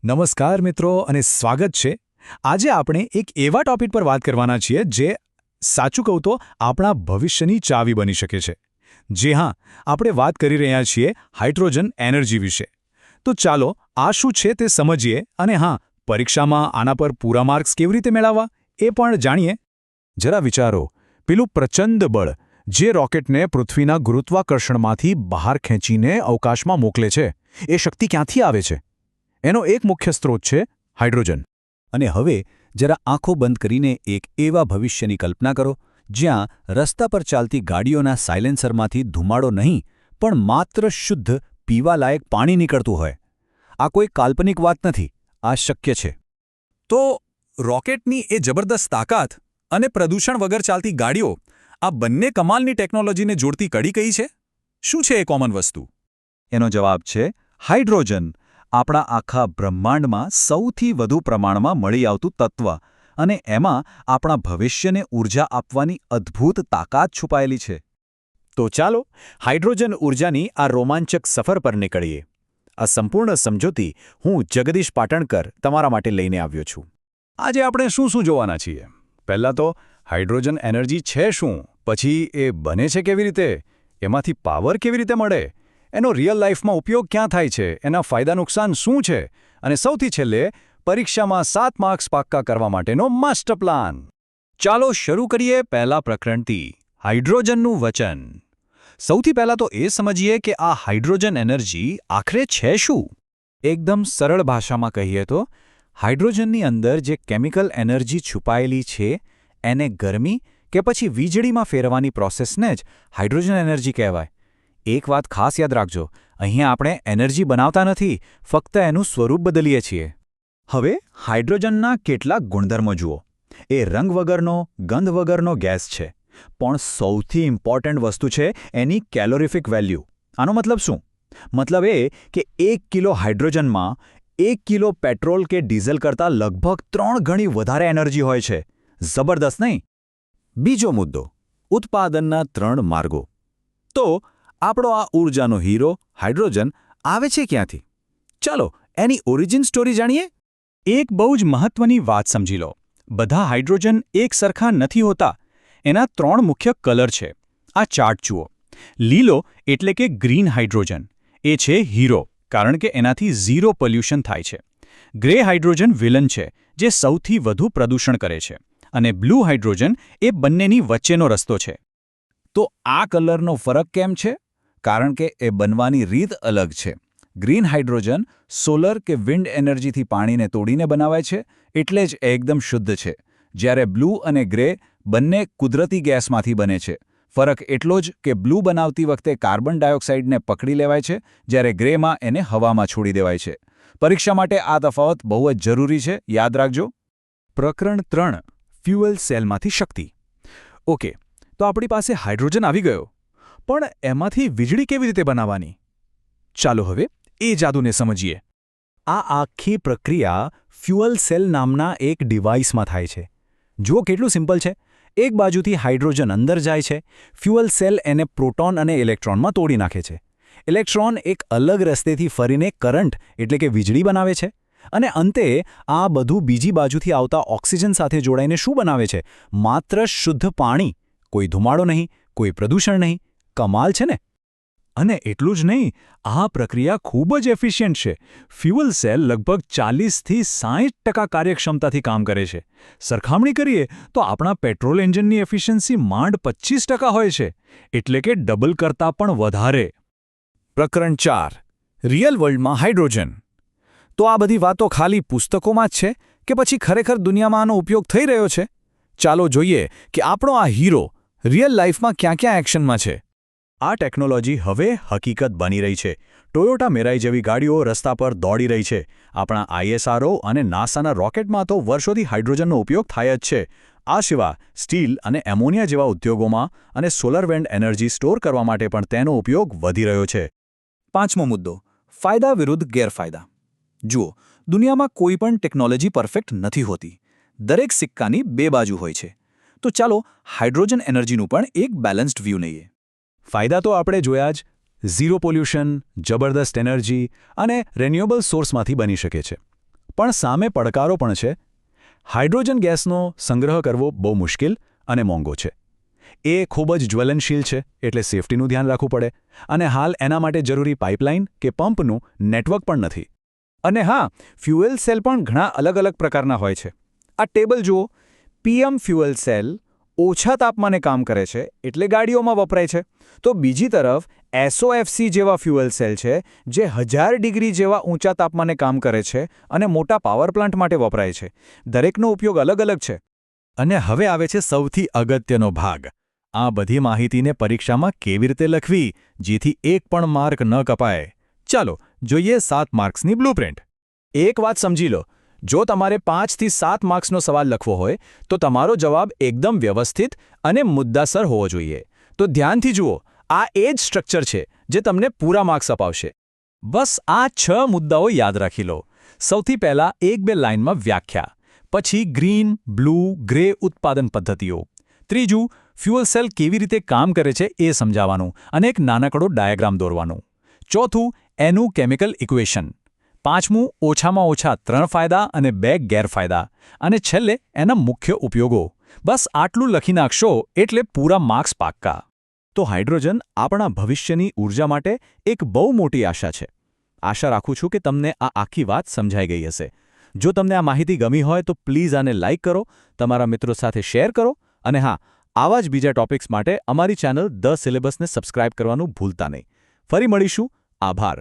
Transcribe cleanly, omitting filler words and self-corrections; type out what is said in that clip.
નમસ્કાર મિત્રો અને સ્વાગત છે। આજે આપણે એક એવા ટોપિક પર વાત કરવાના છીએ જે સાચું કહું તો આપણા ભવિષ્યની ચાવી બની શકે છે। જી હા, આપણે વાત કરી રહ્યા છીએ હાઇડ્રોજન એનર્જી વિશે। તો ચાલો આ શું છે તે સમજીએ અને હા, પરીક્ષામાં આના પર પૂરા માર્ક્સ કેવી રીતે મેળવવા એ પણ જાણીએ। જરા વિચારો, પેલું પ્રચંડ બળ જે રોકેટને પૃથ્વીના ગુરુત્વાકર્ષણમાંથી બહાર ખેંચીને અવકાશમાં મોકલે છે, એ શક્તિ ક્યાંથી આવે છે? એનો એક મુખ્ય સ્ત્રોત છે હાઇડ્રોજન। અને હવે જરા આંખો બંધ કરીને એક એવા ભવિષ્યની કલ્પના કરો જ્યાં રસ્તા પર ચાલતી ગાડીઓના સાયલેન્સરમાંથી ધુમાડો નહીં પણ માત્ર શુદ્ધ પીવાલાયક પાણી નીકળતું હોય। આ કોઈ કાલ્પનિક વાત નથી, આ શક્ય છે। તો રોકેટની એ જબરદસ્ત તાકાત અને પ્રદૂષણ વગર ચાલતી ગાડીઓ, આ બંને કમાલની ટેકનોલોજીને જોડતી કડી કઈ છે? શું છે એ કોમન વસ્તુ? એનો જવાબ છે હાઇડ્રોજન। આપણા આખા બ્રહ્માંડમાં સૌથી વધુ પ્રમાણમાં મળી આવતું તત્વ અને એમાં આપણા ભવિષ્યને ઊર્જા આપવાની અદ્ભુત તાકાત છુપાયેલી છે। તો ચાલો હાઇડ્રોજન ઊર્જાની આ રોમાંચક સફર પર નીકળીએ। આ સંપૂર્ણ સમજૂતી હું જગદીશ પાટણકર તમારા માટે લઈને આવ્યો છું। આજે આપણે શું જોવાના છીએ? પહેલાં તો હાઇડ્રોજન એનર્જી છે શું, પછી એ બને છે કેવી રીતે, એમાંથી પાવર કેવી રીતે મળે, એનો રિયલ લાઈફમાં ઉપયોગ ક્યાં થાય છે, એના ફાયદા નુકસાન શું છે, અને સૌથી છેલ્લે પરીક્ષામાં 7 માર્ક્સ પાક્કા કરવા માટેનો માસ્ટર પ્લાન। ચાલો શરૂ કરીએ પહેલા પ્રકરણથી, હાઇડ્રોજનનું વચન। સૌથી પહેલાં તો એ સમજીએ કે આ હાઇડ્રોજન એનર્જી આખરે છે શું? એકદમ સરળ ભાષામાં કહીએ તો હાઇડ્રોજનની અંદર જે કેમિકલ એનર્જી છુપાયેલી છે એને ગરમી કે પછી વીજળીમાં ફેરવવાની પ્રોસેસને જ હાઇડ્રોજન એનર્જી કહેવાય। એક વાત ખાસ યાદ રાખજો, અહીંયા આપણે એનર્જી બનાવતા નથી, ફક્ત એનું સ્વરૂપ બદલીએ છીએ। હવે હાઇડ્રોજનના કેટલાક ગુણધર્મો જુઓ। એ રંગ વગરનો, ગંધ વગરનો ગેસ છે, પણ સૌથી ઇમ્પોર્ટન્ટ વસ્તુ છે એની કેલોરીફિક વેલ્યુ। આનો મતલબ શું? મતલબ એ કે 1 કિલો હાઇડ્રોજનમાં 1 કિલો પેટ્રોલ કે ડીઝલ કરતાં લગભગ 3 ગણી વધારે એનર્જી હોય છે। જબરદસ્ત નહીં? બીજો મુદ્દો, ઉત્પાદનના 3 માર્ગો। તો આપણો આ ઊર્જાનો હીરો હાઇડ્રોજન આવે છે ક્યાંથી? ચાલો એની ઓરિજિન સ્ટોરી જાણીએ। એક બહુ જ મહત્વની વાત સમજી લો, બધા હાઇડ્રોજન એક સરખા નથી હોતા। એના 3 મુખ્ય કલર છે। આ ચાર્ટ જુઓ। લીલો એટલે કે ગ્રીન હાઇડ્રોજન, એ છે હીરો, કારણ કે એનાથી ઝીરો પોલ્યુશન થાય છે। ગ્રે હાઇડ્રોજન વિલન છે, જે સૌથી વધુ પ્રદૂષણ કરે છે, અને બ્લુ હાઇડ્રોજન એ બંનેની વચ્ચેનો રસ્તો છે। તો આ કલરનો ફરક કેમ છે? કારણ કે એ બનવાની રીત અલગ છે। ગ્રીન હાઇડ્રોજન સોલર કે વિન્ડ એનર્જીથી પાણીને તોડીને બનાવાય છે, એટલે જ એ એકદમ શુદ્ધ છે, જ્યારે બ્લુ અને ગ્રે બંને કુદરતી ગેસમાંથી બને છે। ફરક એટલો જ કે બ્લુ બનાવતી વખતે કાર્બન ડાયોક્સાઇડને પકડી લેવાય છે, જ્યારે ગ્રેમાં એને હવામાં છોડી દેવાય છે। પરીક્ષા માટે આ તફાવત બહુ જ જરૂરી છે, યાદ રાખજો। પ્રકરણ 3, ફ્યુઅલ સેલમાંથી શક્તિ। ઓકે, તો આપણી પાસે હાઇડ્રોજન આવી ગયો, પણ એમાંથી વીજળી કેવી રીતે બનાવવાની? ચાલો હવે એ જાદુને સમજીએ। આ આખી પ્રક્રિયા ફ્યુઅલ સેલ નામના એક ડિવાઇસમાં થાય છે। જુઓ કેટલું સિમ્પલ છે। એક બાજુથી હાઇડ્રોજન અંદર જાય છે, ફ્યુઅલ સેલ એને પ્રોટોન અને ઇલેક્ટ્રોનમાં તોડી નાખે છે। ઇલેક્ટ્રોન એક અલગ રસ્તેથી ફરીને કરંટ એટલે કે વીજળી બનાવે છે, અને અંતે આ બધું બીજી બાજુથી આવતા ઓક્સિજન સાથે જોડાઈને શું બનાવે છે? માત્ર શુદ્ધ પાણી। કોઈ ધુમાડો નહીં, કોઈ પ્રદૂષણ નહીં। કમાલ છે ને? અને એટલું જ નહીં, આ પ્રક્રિયા ખૂબ જ એફિશિયન્ટ છે। ફ્યુઅલ સેલ લગભગ 40થી 60% કાર્યક્ષમતાથી કામ કરે છે। સરખામણી કરીએ તો આપણા પેટ્રોલ એન્જિનની એફિશિયન્સી માંડ 25% હોય છે, એટલે કે ડબલ કરતાં પણ વધારે। પ્રકરણ 4, રિયલ વર્લ્ડમાં હાઇડ્રોજન। તો આ બધી વાતો ખાલી પુસ્તકોમાં જ છે કે પછી ખરેખર દુનિયામાં આનો ઉપયોગ થઈ રહ્યો છે? ચાલો જોઈએ કે આપણો આ હીરો રિયલ લાઈફમાં ક્યાં ક્યાં એક્શનમાં છે। આ ટેકનોલોજી હવે હકીકત બની રહી છે। ટોયોટા મેરાઈ જેવી ગાડીઓ રસ્તા પર દોડી રહી છે। આપણા ISRO અને નાસાના રોકેટમાં તો વર્ષોથી હાઇડ્રોજનનો ઉપયોગ થાય જ છે। આ સિવાય સ્ટીલ અને એમોનિયા જેવા ઉદ્યોગોમાં અને સોલર વિન્ડ એનર્જી સ્ટોર કરવા માટે પણ તેનો ઉપયોગ વધી રહ્યો છે। 5મો મુદ્દો, ફાયદા વિરુદ્ધ ગેરફાયદા। જુઓ, દુનિયામાં કોઈ પણ ટેકનોલોજી પરફેક્ટ નથી હોતી। દરેક સિક્કાની 2 બાજુ હોય છે। તો ચાલો હાઇડ્રોજન એનર્જીનું પણ એક બેલેન્સ્ડ વ્યૂ લઈએ। ફાયદા તો આપણે જોયા જ, ઝીરો પોલ્યુશન, જબરદસ્ત એનર્જી અને રિન્યુએબલ સોર્સમાંથી બની શકે છે। પણ સામે પડકારો પણ છે. હાઇડ્રોજન ગેસનો સંગ્રહ કરવો બહુ મુશ્કેલ અને મોંઘો છે. એ ખૂબ જ જ્વલનશીલ છે, એટલે સેફટીનું ધ્યાન રાખવું પડે, અને હાલ એના માટે જરૂરી પાઇપલાઇન કે પંપનું નેટવર્ક પણ નથી. અને હા, ફ્યુએલ સેલ પણ ઘણા અલગ અલગ પ્રકારના હોય છે. આ ટેબલ જુઓ. પીએમ ફ્યુએલ સેલ ઓછા તાપમાને કામ કરે છે, એટલે ગાડીઓમાં વપરાય છે. તો બીજી તરફ એસઓએફસી જેવા ફ્યુએલ સેલ છે, જે 1000 ડિગ્રી જેવા ઊંચા તાપમાને કામ કરે છે અને મોટા પાવર પ્લાન્ટ માટે વપરાય છે. દરેકનો ઉપયોગ અલગ અલગ છે. અને હવે આવે છે સૌથી અગત્યનો ભાગ. આ બધી માહિતીને પરીક્ષામાં કેવી રીતે લખવી જેથી એક પણ માર્ક ન કપાય. ચાલો જોઈએ 7 માર્ક્સની બ્લુપ્રિન્ટ. એક વાત સમજી લો, જો તમારે 5 થી 7 માર્ક્સનો સવાલ લખવો હોય તો તમારો જવાબ એકદમ વ્યવસ્થિત અને મુદ્દાસર હોવો જોઈએ. તો ધ્યાનથી જુઓ, આ એ જ સ્ટ્રક્ચર છે જે તમને પૂરા માર્ક્સ અપાવશે. બસ આ 6 મુદ્દાઓ યાદ રાખી લો. સૌથી પહેલા 1-2 લાઇનમાં વ્યાખ્યા, પછી ગ્રીન, બ્લુ, ગ્રે ઉત્પાદન પદ્ધતિઓ. ત્રીજું, ફ્યુઅલ સેલ કેવી રીતે કામ કરે છે એ સમજાવવાનું અને એક નાનકડો ડાયાગ્રામ દોરવાનું. ચોથું, એનું કેમિકલ ઇક્વેશન. પાંચમું, ઓછામાં ઓછા 3 ફાયદા અને 2 ગેરફાયદા. અને છેલ્લે એના મુખ્ય ઉપયોગો. બસ આટલું લખી નાખશો એટલે પૂરા માર્ક્સ પાક્કા. તો હાઇડ્રોજન આપણા ભવિષ્યની ઊર્જા માટે એક બહુ મોટી આશા છે. આશા રાખું છું કે તમને આ આખી વાત સમજાઈ ગઈ હશે. જો તમને આ માહિતી ગમી હોય તો પ્લીઝ આને લાઇક કરો, તમારા મિત્રો સાથે શેર કરો, અને હા, આવા જ બીજા ટોપિક્સ માટે અમારી ચેનલ ધ સિલેબસને સબસ્ક્રાઇબ કરવાનું ભૂલતા નહીં. ફરી મળીશું. આભાર.